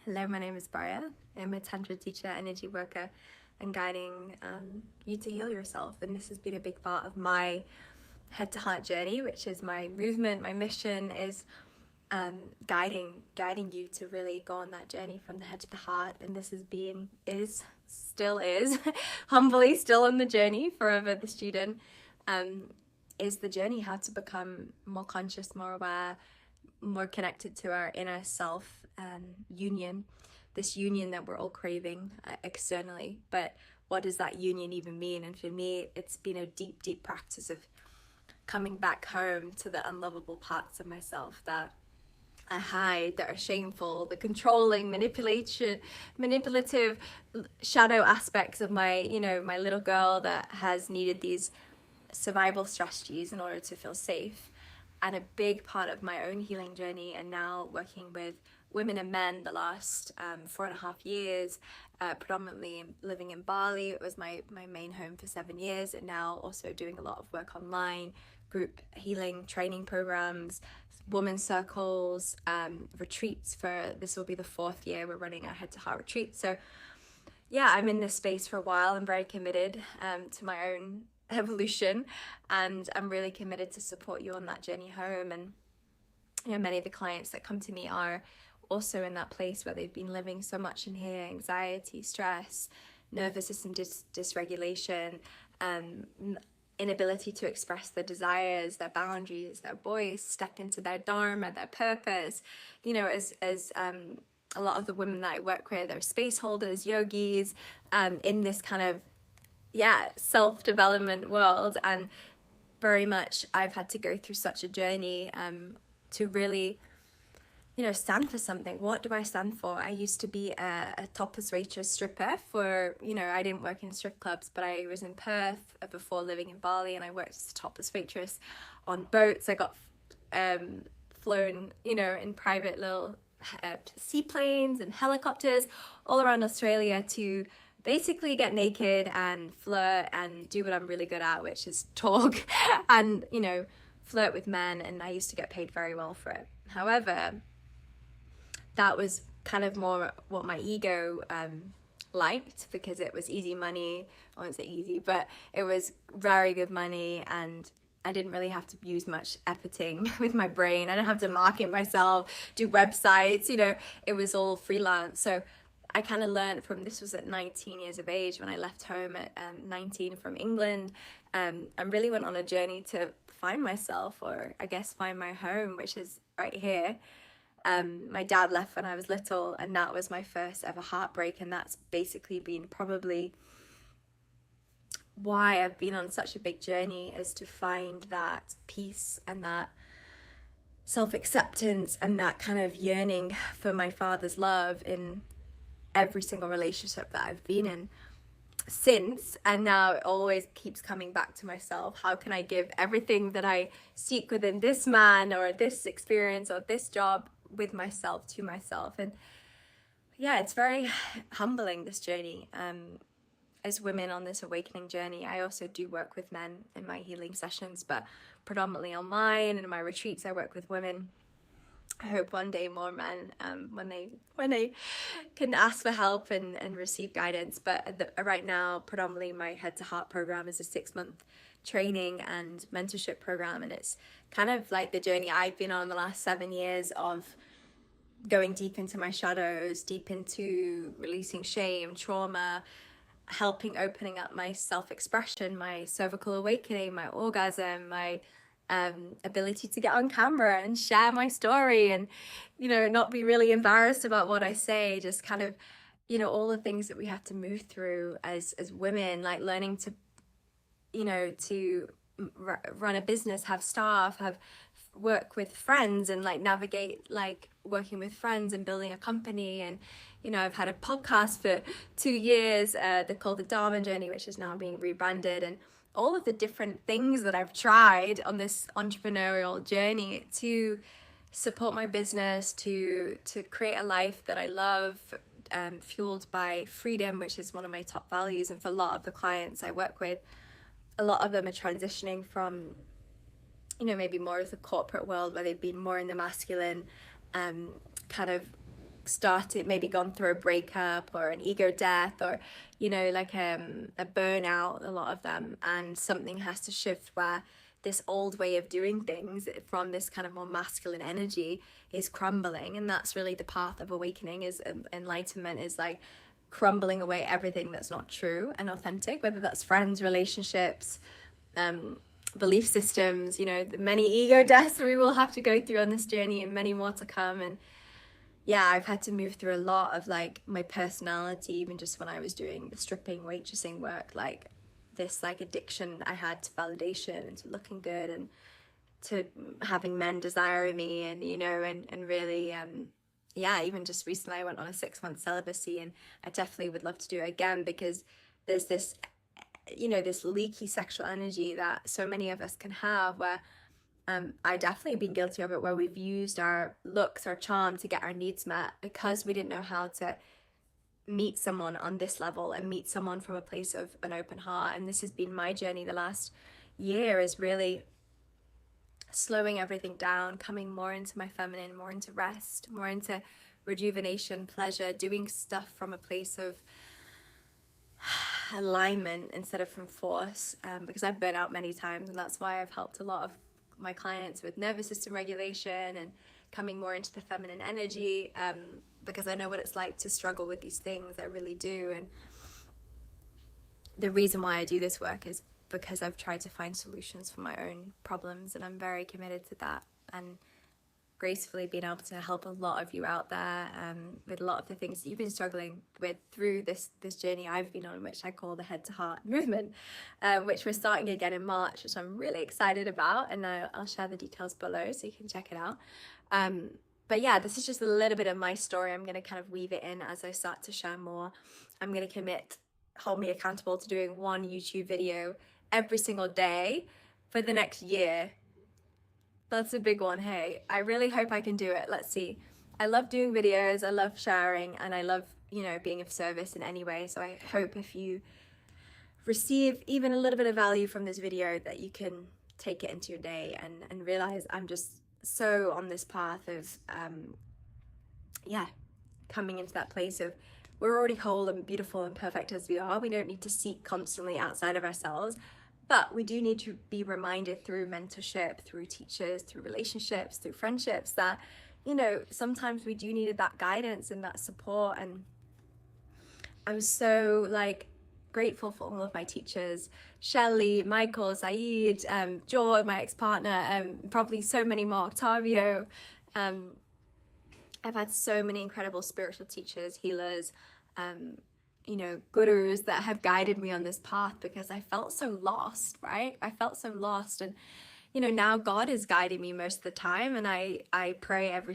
Hello, my name is Bryre. I'm a Tantra teacher, energy worker, and guiding you to heal yourself. And this has been a big part of my head to heart journey, which is my movement. My mission is guiding you to really go on that journey from the head to the heart. And this still is humbly still on the journey, forever the student, is the journey how to become more conscious, more aware, more connected to our inner self union, this union that we're all craving externally. But what does that union even mean? And for me, it's been a deep practice of coming back home to the unlovable parts of myself that I hide, that are shameful, the controlling, manipulative shadow aspects of my little girl that has needed these survival strategies in order to feel safe. And a big part of my own healing journey, and now working with women and men the last 4.5 years, predominantly living in Bali. It was my main home for 7 years, and now also doing a lot of work online, group healing training programs, women's circles, retreats. This will be the 4th year we're running a head to heart retreat. So yeah, I'm in this space for a while. I'm very committed to my own evolution, and I'm really committed to support you on that journey home. And many of the clients that come to me are also in that place where they've been living so much in here: anxiety, stress, nervous system dysregulation, inability to express their desires, their boundaries, their voice, step into their Dharma, their purpose. As a lot of the women that I work with are space holders, yogis, in this kind of self-development world. And very much I've had to go through such a journey to really stand for something. What do I stand for? I used to be a topless waitress stripper for, I didn't work in strip clubs, but I was in Perth before living in Bali, and I worked as a topless waitress on boats. I got flown, in private little seaplanes and helicopters all around Australia to basically get naked and flirt and do what I'm really good at, which is talk and, flirt with men. And I used to get paid very well for it. However, that was kind of more what my ego liked, because it was easy money. I won't say easy, but it was very good money, and I didn't really have to use much efforting with my brain. I didn't have to market myself, do websites, it was all freelance. So I kind of learned from, this was at 19 years of age when I left home at 19 from England, and really went on a journey to find myself, or I guess find my home, which is right here. My dad left when I was little, and that was my first ever heartbreak, and that's basically been probably why I've been on such a big journey, is to find that peace and that self-acceptance and that kind of yearning for my father's love in every single relationship that I've been in since. And now it always keeps coming back to myself. How can I give everything that I seek within this man or this experience or this job with myself, to myself? And it's very humbling, this journey. As women on this awakening journey, I also do work with men in my healing sessions, but predominantly online, and in my retreats I work with women. I hope one day more men, when they can ask for help and receive guidance. But right now, predominantly my Head to Heart program is a 6-month training and mentorship program, and it's kind of like the journey I've been on the last 7 years of going deep into my shadows, deep into releasing shame, trauma, helping opening up my self-expression, my cervical awakening, my orgasm, my ability to get on camera and share my story, and not be really embarrassed about what I say, just kind of all the things that we have to move through as women, like learning to to run a business, have staff, have work with friends, and like navigate like working with friends and building a company. And I've had a podcast for 2 years, they're called the Dharma Journey, which is now being rebranded, and all of the different things that I've tried on this entrepreneurial journey to support my business, to create a life that I love, fueled by freedom, which is one of my top values. And for a lot of the clients I work with, a lot of them are transitioning from, maybe more of the corporate world, where they've been more in the masculine kind of started, maybe gone through a breakup or an ego death, or like a burnout, a lot of them, and something has to shift where this old way of doing things from this kind of more masculine energy is crumbling. And that's really the path of awakening, is enlightenment, is like crumbling away everything that's not true and authentic, whether that's friends, relationships, belief systems, the many ego deaths we will have to go through on this journey, and many more to come. And yeah, I've had to move through a lot of like my personality, even just when I was doing the stripping, waitressing work, like this like addiction I had to validation and to looking good and to having men desire me, and and really yeah, even just recently I went on a 6-month celibacy, and I definitely would love to do it again, because there's this this leaky sexual energy that so many of us can have, where I definitely been guilty of it, where we've used our looks, our charm to get our needs met, because we didn't know how to meet someone on this level and meet someone from a place of an open heart. And this has been my journey the last year, is really slowing everything down, coming more into my feminine, more into rest, more into rejuvenation, pleasure, doing stuff from a place of alignment instead of from force, because I've burnt out many times, and that's why I've helped a lot of my clients with nervous system regulation and coming more into the feminine energy, because I know what it's like to struggle with these things. I really do. And the reason why I do this work is because I've tried to find solutions for my own problems, and I'm very committed to that, and gracefully being able to help a lot of you out there with a lot of the things that you've been struggling with through this journey I've been on, which I call the Head to Heart movement, which we're starting again in March, which I'm really excited about, and I'll share the details below so you can check it out. But yeah, this is just a little bit of my story. I'm going to kind of weave it in as I start to share more. I'm going to hold me accountable to doing one YouTube video every single day for the next year. That's a big one. Hey, I really hope I can do it. Let's see. I love doing videos, I love sharing, and I love, being of service in any way. So I hope if you receive even a little bit of value from this video, that you can take it into your day and realize I'm just so on this path of, coming into that place of we're already whole and beautiful and perfect as we are. We don't need to seek constantly outside of ourselves. But we do need to be reminded through mentorship, through teachers, through relationships, through friendships, that, sometimes we do need that guidance and that support. And I'm so grateful for all of my teachers, Shelley, Michael, Saeed, Joy, my ex-partner, probably so many more, Octavio. I've had so many incredible spiritual teachers, healers, gurus that have guided me on this path, because I felt so lost, right? I felt so lost. And, now God is guiding me most of the time. And I pray every